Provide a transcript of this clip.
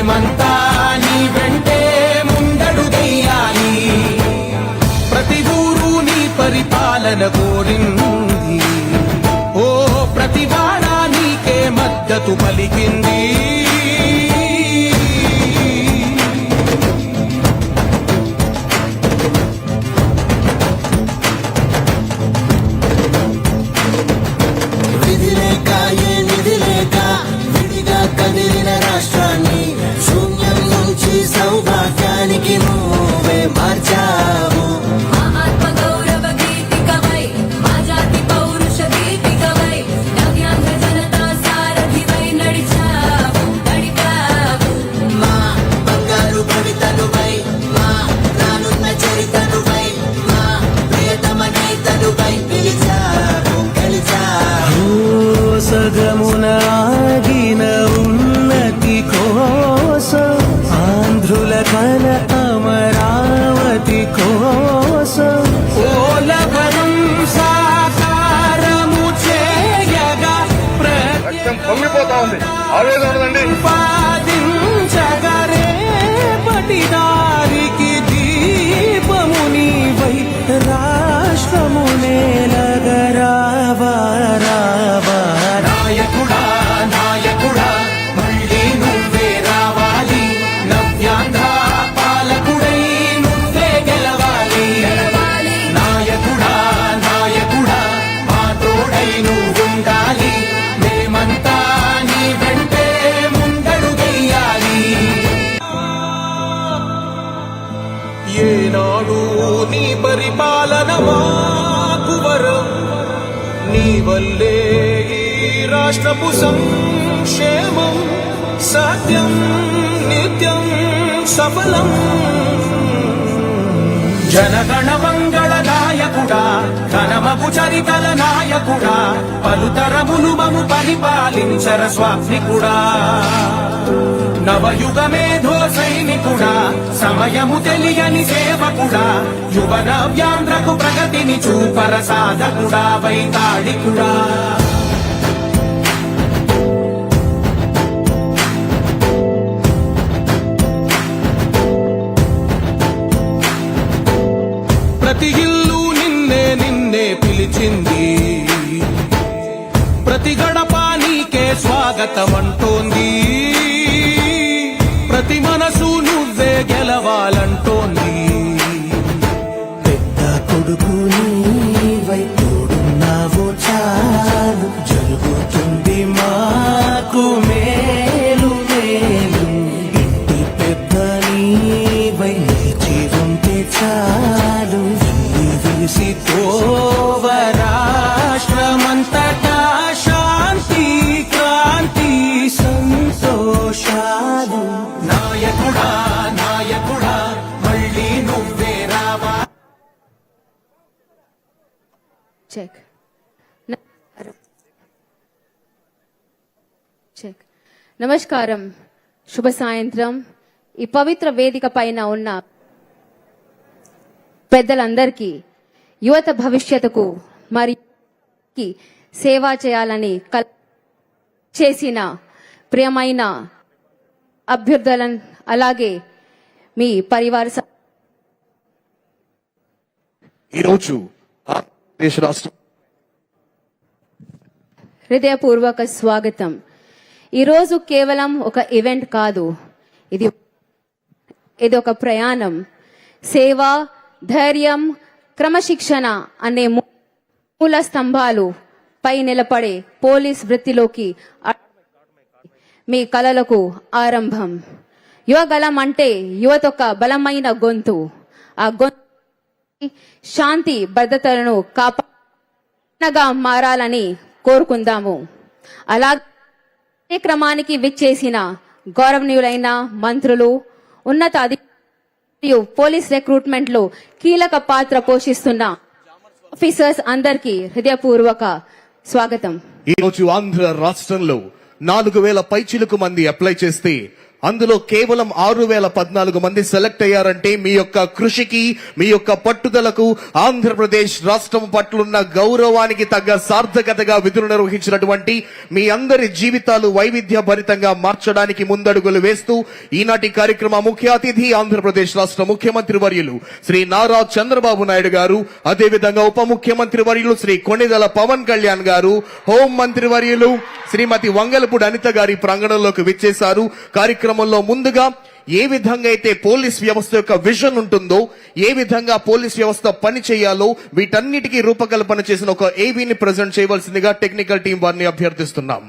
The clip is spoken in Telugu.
మేమంతా నీ వెంటే ముందడుగెయ్యాలి. ప్రతి ఊరు నీ పరిపాలన కోరింది, ఓ ప్రతి వాడ నీకే మద్దతు పలికింది. కదిలిన రాష్ట్రాన్ని శూన్యం నుంచి సౌభాగ్యానికి నువ్వే మార్చావు. మా ఆత్మ గౌరవ గీతికవై, మా జాతి పౌరుష దీపికవై, నవ్యాంధ్ర జనతా సారథివై నడిచావు. మా బంగారు భవితనువై, మా రానున్న చరితనువై, మా ప్రియతమ నేతనువై పిలిచావు, గెలిచావు. సగమున ఆగిన ఉన్నతి కోసం, ఆంధ్రుల కల అమరావతి కోసం, ఓలవరం సాకారము చేయగా పొంగిపోతా ఉంది. ఆవేదన పాదించగరే పటి దారికి దీపము నీవై రాష్ట్రము నేలగరావా. నాయకుడా నాయకుడా మళ్ళీ నువ్వే రావాలి, నవ్యాంధ్ర పాలకుడై నువ్వే గెలవాలి. నాయకుడా నాయకుడా మా తోడై నువ్వుండాలి, మేమంతా నీ వెంటే ముందడుగెయ్యాలి. ఏనాడు నీ పరిపాలన మాకు వరం, నీ వల్లే ఈ రాష్ట్రపు సంక్షేమం సత్యం నిత్యం సఫలం. జనగణ మంగళ నాయకుడా, ఘనమగు చరితల నాయకుడా, పలుతరములు మము పరిపాలించర స్వామికుడా. నవయుగ మేధో సైనికుడా, సమయము తెలియని సేవకుడా, యువ నవ్యాంధ్రకు ప్రగతిని చూపర సాధకుడా, వైతాళికుడా. ప్రతి ఇల్లు నిన్నే నిన్నే పిలిచింది, ప్రతి గడప నీకే స్వాగతమంటోంది, ప్రతి మనసు నువ్వే గెలవాలంటోంది. పెద్ద కొడుకు నీవై తోడున్నావు చాలు, జరుగుతుంది మాకు మేలు మేలు. ఇంటి పెద్ద నీవై నిలిచి ఉంటే చాలు, విసి తోవ రాష్ట్రమంతటా శాంతి క్రాంతి సంతోషాలు. నాయకుడా నాయకుడా మళ్ళీ నువ్వే రావా. Check check. నమస్కారం, శుభ సాయంత్రం. ఈ పవిత్ర వేదిక పైన ఉన్న పెద్దలందరికీ, యువత భవిష్యత్తుకు మరి సేవ చేయాలని చేసిన ప్రియమైన అభ్యర్థులను, అలాగే మీ పరివార ఈరోజు దేశ రాష్ట్ర హృదయపూర్వక స్వాగతం. ఈరోజు కేవలం ఒక ఈవెంట్ కాదు, ఇది ఒక ప్రయాణం. సేవ, ధైర్యం, క్రమశిక్షణ అనే మూల స్తంభాలు పై నిలబడే పోలీస్ వృత్తిలోకి మీ కలలకు ఆరంభం. యువగలం అంటే యువత ఒక బలమైన గొంతు. ఆ గొంతు శాంతి భద్రతలను కాపాడగా మారాలని కోరుకుందాము. అలాగే క్రమానికి విచ్చేసిన గౌరవనీయులైన మంత్రులు, ఉన్నత అధికారులు, పోలీస్ రిక్రూట్మెంట్ లో కీలక పాత్ర పోషిస్తున్న ఆఫీసర్స్ అందరికీ హృదయపూర్వక స్వాగతం. ఈ రోజు ఆంధ్ర రాష్ట్రంలో 4000 పైచిలకు మంది అప్లై చేస్తే అందులో కేవలం 6014 మంది సెలెక్ట్ అయ్యారంటే మీ యొక్క కృషికి, మీ యొక్క పట్టుదలకు, ఆంధ్రప్రదేశ్ రాష్ట్రం పట్లున్న గౌరవానికి తగ్గ సార్థకతగా విధులు నిర్వహించినటువంటి మీ అందరి జీవితాలు వైవిధ్య భరితంగా మార్చడానికి ముందడుగులు వేస్తూ ఈనాటి కార్యక్రమ ముఖ్య అతిథి ఆంధ్రప్రదేశ్ రాష్ట్ర ముఖ్యమంత్రి వర్యులు శ్రీ నారా చంద్రబాబు నాయుడు గారు, అదేవిధంగా ఉప ముఖ్యమంత్రి వర్యులు శ్రీ కొణిదెల పవన్ కళ్యాణ్ గారు, హోం మంత్రి వర్యులు శ్రీమతి వంగలపూడి అనిత గారి ప్రాంగణంలోకి విచ్చేశారు. కార్యక్రమంలో ముందుగా ఏ విధంగా అయితే పోలీస్ వ్యవస్థ యొక్క విజన్ ఉంటుందో, ఏ విధంగా పోలీస్ వ్యవస్థ పని చేయాలో వీటన్నిటికీ రూపకల్పన చేసిన ఒక ఏవీని ప్రజెంట్ చేయవలసిందిగా టెక్నికల్ టీం వారిని అభ్యర్థిస్తున్నాం.